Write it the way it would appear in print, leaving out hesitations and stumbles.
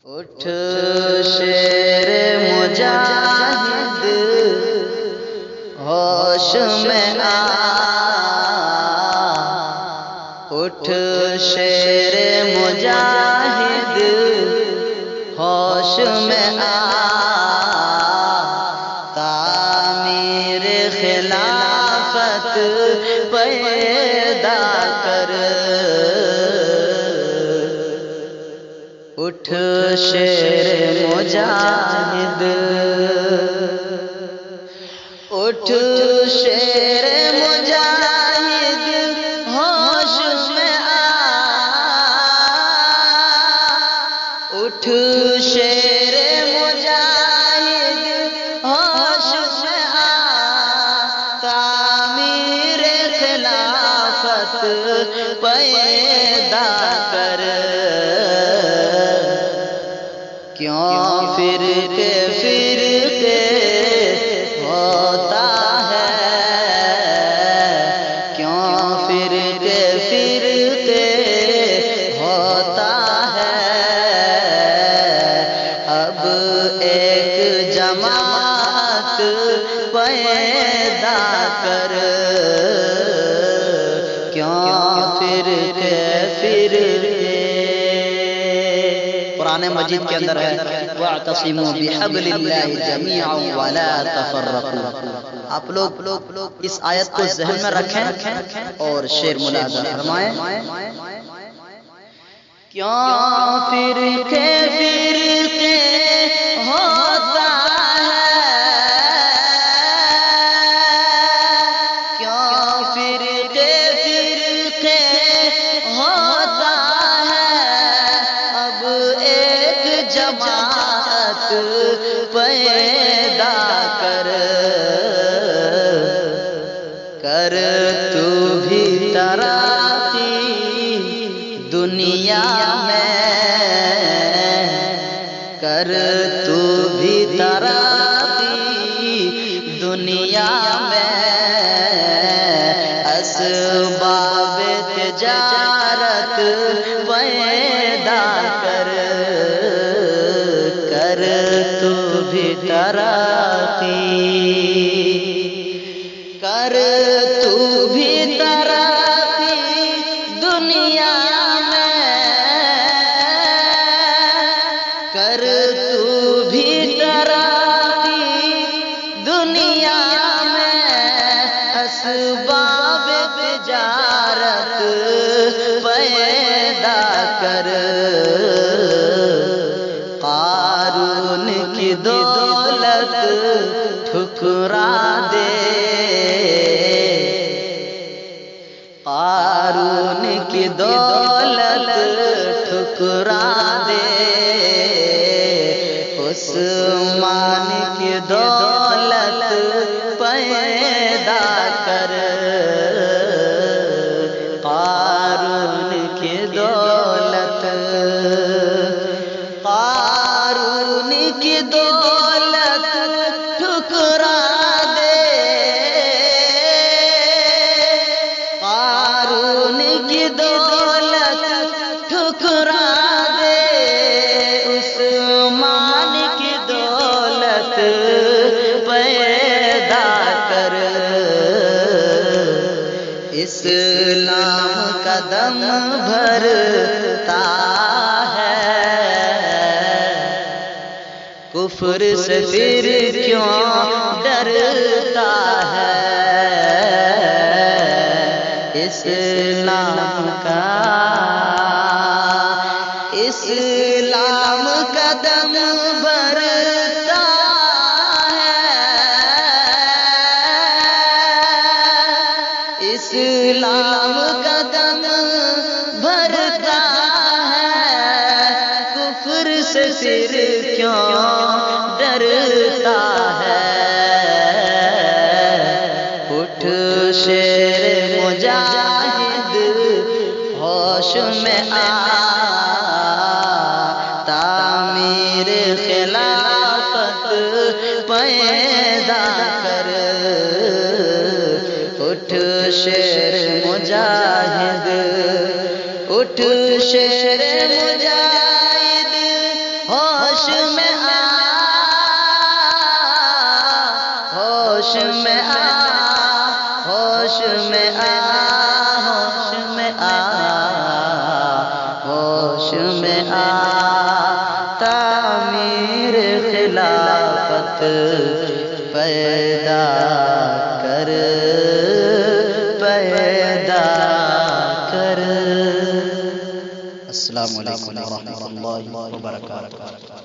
اٹھ شیر مجاہد ہوش میں آ، اٹھ شیر مجاہد ہوش میں آ، تعمیر خلافت پیدا کر، اٹھ شیر مجاہد، اٹھ شیر مجاہد ہوش میں آ، اٹھ شیر مجاہد ہوش میں آ، تعمیر خلافت پیدا کر، کیوں فرقے فرقے ہوتا ہے، کیوں فرقے فرقے ہوتا ہے، اب ایک جماعت پیدا کر، کیوں فرقے فرقے۔ قرآن مجید کے اندر ہے وَاعْتَصِمُوا بِحَبْلِ اللَّهِ جَمِيعًا وَلَا تَفَرَّقُوا۔ آپ لوگ اس آیت کو ذہن میں رکھیں اور شعر ملاحظہ فرمائیں۔ کیوں فرقے فرقے ہوتا ہے، کیوں فرقے فرقے ہوتا ہے، اب ایک جماعت پیدا کر، کر تو بھی ترقی دنیا میں، کر تو بھی ترقی دنیا میں، اسباب تجارت پیدا کر، کر تو بھی ترقی، کر تو بھی ترقی دنیا میں، کر تو بھی ترقی دنیا میں، اسباب تجارت پیدا کر، قارون کی دولت ٹھکرا دے، قارون کی دولت ٹھکرا دے، عثمان کی دولت پیدا کر، قارون کی دولت، قارون کی دولت ٹھکرا دے، قارون کی دولت ٹھکرا دے، عثمان کی دولت پیدا کر، اسلام قدم بھرتا ہے، کفر سے پھر کیوں ڈرتا ہے، اسلام کا، اسلام قدم بھرتا ہے، اسلام قدم بھرتا ہے، کفر سے پھر کیوں ڈرتا ہے، اٹھ شیر مجاہد ہوش میں آ، تعمیر خلافت پیدا کر، اٹھ شیر مجاہد، اٹھ شیر مجاہد ہوش میں آ ہوش میں آ ہوش میں آ ہوش میں آ ہوش میں آ تعمیر خلافت پیدا کر پیدا کر۔ السلام علیکم ورحمۃ اللہ وبرکاتہ۔